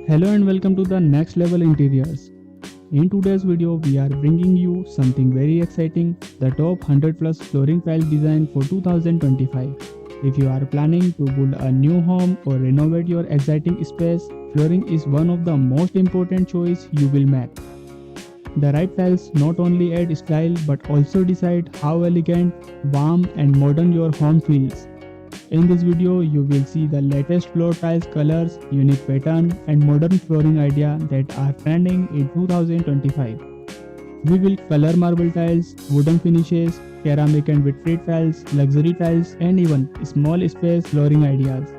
Hello and welcome to the Next Level Interiors. In today's video, we are bringing you something very exciting, the top 100 plus flooring tile design for 2025. If you are planning to build a new home or renovate your exciting space, flooring is one of the most important choice you will make. The right tiles not only add style but also decide how elegant, warm and modern your home feels. In this video, you will see the latest floor tiles colors, unique pattern and modern flooring idea that are trending in 2025. We will color marble tiles, wooden finishes, ceramic and vitrate tiles, luxury tiles and even small space flooring ideas.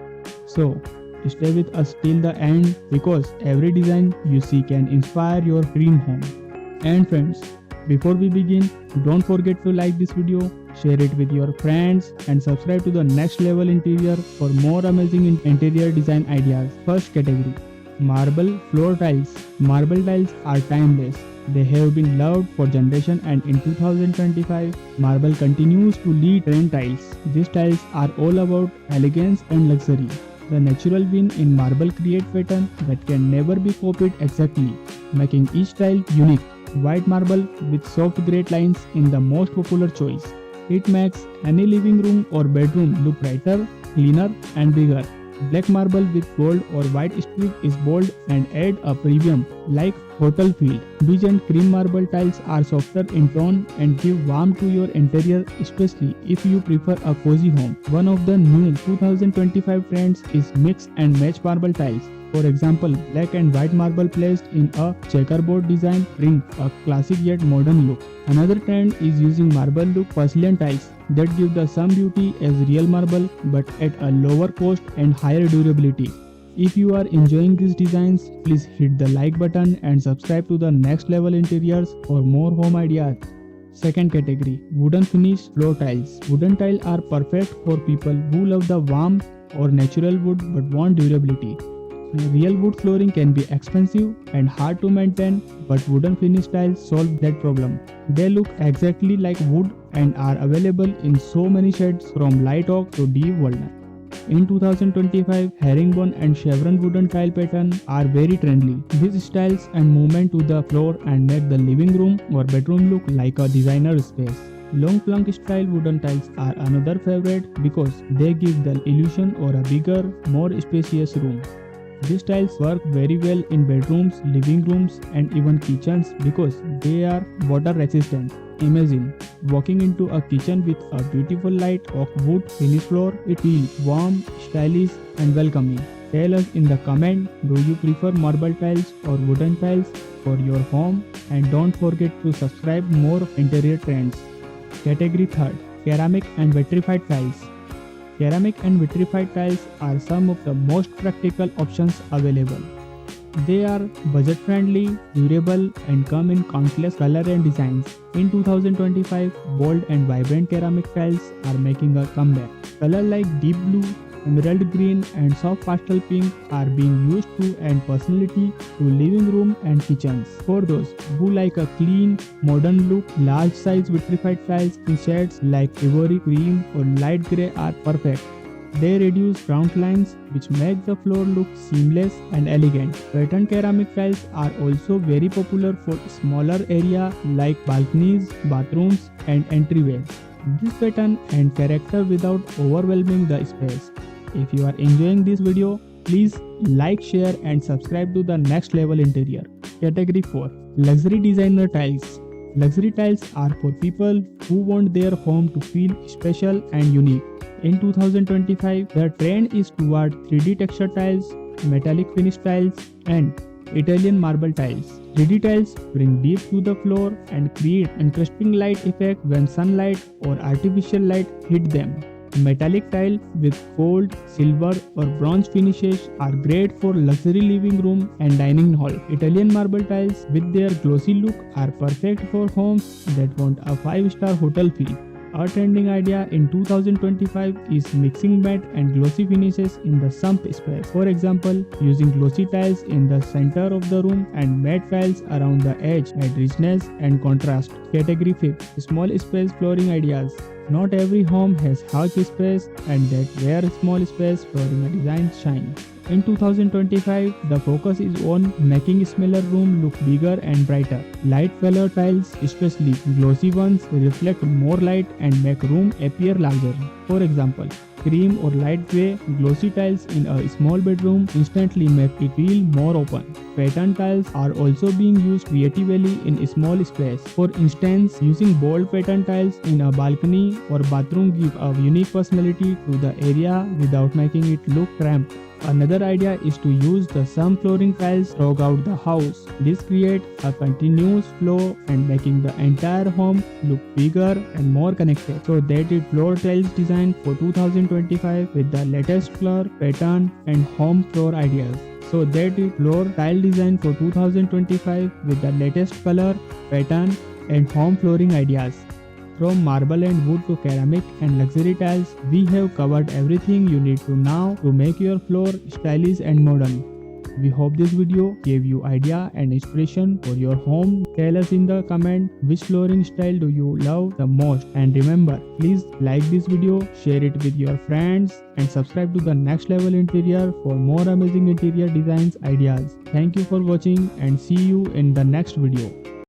So, stay with us till the end because every design you see can inspire your dream home. And friends, before we begin, don't forget to like this video, share it with your friends and subscribe to the Next Level Interior for more amazing interior design ideas. First category, marble floor tiles. Marble tiles are timeless. They have been loved for generations and in 2025, marble continues to lead trend tiles. These tiles are all about elegance and luxury. The natural vein in marble create pattern that can never be copied exactly, making each tile unique. White marble with soft grey lines in the most popular choice. It makes any living room or bedroom look brighter, cleaner and bigger. Black marble with gold or white streak is bold and add a premium like hotel feel. Beige and cream marble tiles are softer in tone and give warmth to your interior, especially if you prefer a cozy home. One of the new 2025 trends is mix and match marble tiles. For example, black and white marble placed in a checkerboard design bring a classic yet modern look. Another trend is using marble look porcelain tiles that give the same beauty as real marble but at a lower cost and higher durability. If you are enjoying these designs, please hit the like button and subscribe to the Next Level Interiors for more home ideas. Second category, wooden finish floor tiles. Wooden tiles are perfect for people who love the warmth or natural wood but want durability. Real wood flooring can be expensive and hard to maintain, but wooden finish tiles solve that problem. They look exactly like wood and are available in so many shades from light oak to deep walnut. In 2025, herringbone and chevron wooden tile pattern are very trendy. These styles and movement to the floor and make the living room or bedroom look like a designer space. Long plank style wooden tiles are another favorite because they give the illusion of a bigger, more spacious room. These tiles work very well in bedrooms, living rooms and even kitchens because they are water resistant. Imagine walking into a kitchen with a beautiful light oak wood finish floor. It feels warm, stylish and welcoming. Tell us in the comment, do you prefer marble tiles or wooden tiles for your home? And don't forget to subscribe more interior trends. Category 3rd, ceramic and vitrified tiles. Ceramic and vitrified tiles are some of the most practical options available. They are budget friendly, durable and come in countless colors and designs. In 2025, bold and vibrant ceramic tiles are making a comeback. Colors like deep blue, emerald green and soft pastel pink are being used to add personality to living room and kitchens. For those who like a clean, modern look, large size vitrified tiles in shades like ivory cream or light grey are perfect. They reduce ground lines which make the floor look seamless and elegant. Patterned ceramic tiles are also very popular for smaller area like balconies, bathrooms and entryways. This pattern and character without overwhelming the space. If you are enjoying this video, please like, share and subscribe to the Next Level Interior. Category 4. Luxury designer tiles. Luxury tiles are for people who want their home to feel special and unique. In 2025, the trend is toward 3D texture tiles, metallic finish tiles and Italian marble tiles. 3D tiles bring deep to the floor and create interesting light effect when sunlight or artificial light hit them. Metallic tile with gold, silver or bronze finishes are great for luxury living room and dining hall. Italian marble tiles with their glossy look are perfect for homes that want a 5-star hotel feel. A trending idea in 2025 is mixing matte and glossy finishes in the sump space. For example, using glossy tiles in the center of the room and matte tiles around the edge add richness and contrast. Category 5. Small space flooring ideas. Not every home has huge space, and that where small space flooring design shine. In 2025, the focus is on making smaller room look bigger and brighter. Light color tiles, especially glossy ones, reflect more light and make room appear larger. For example, cream or light gray glossy tiles in a small bedroom instantly make it feel more open. Pattern tiles are also being used creatively in small space. For instance, using bold pattern tiles in a balcony or bathroom give a unique personality to the area without making it look cramped. Another idea is to use the some flooring tiles throughout the house. This creates a continuous flow and making the entire home look bigger and more connected. So that is floor tiles design for 2025 with the latest color, pattern and home floor ideas. So that is floor tile design for 2025 with the latest color, pattern and home flooring ideas. From marble and wood to ceramic and luxury tiles, we have covered everything you need to know to make your floor stylish and modern. We hope this video gave you idea and inspiration for your home. Tell us in the comment which flooring style do you love the most, and remember, please like this video, share it with your friends and subscribe to the Next Level Interior for more amazing interior designs ideas. Thank you for watching and see you in the next video.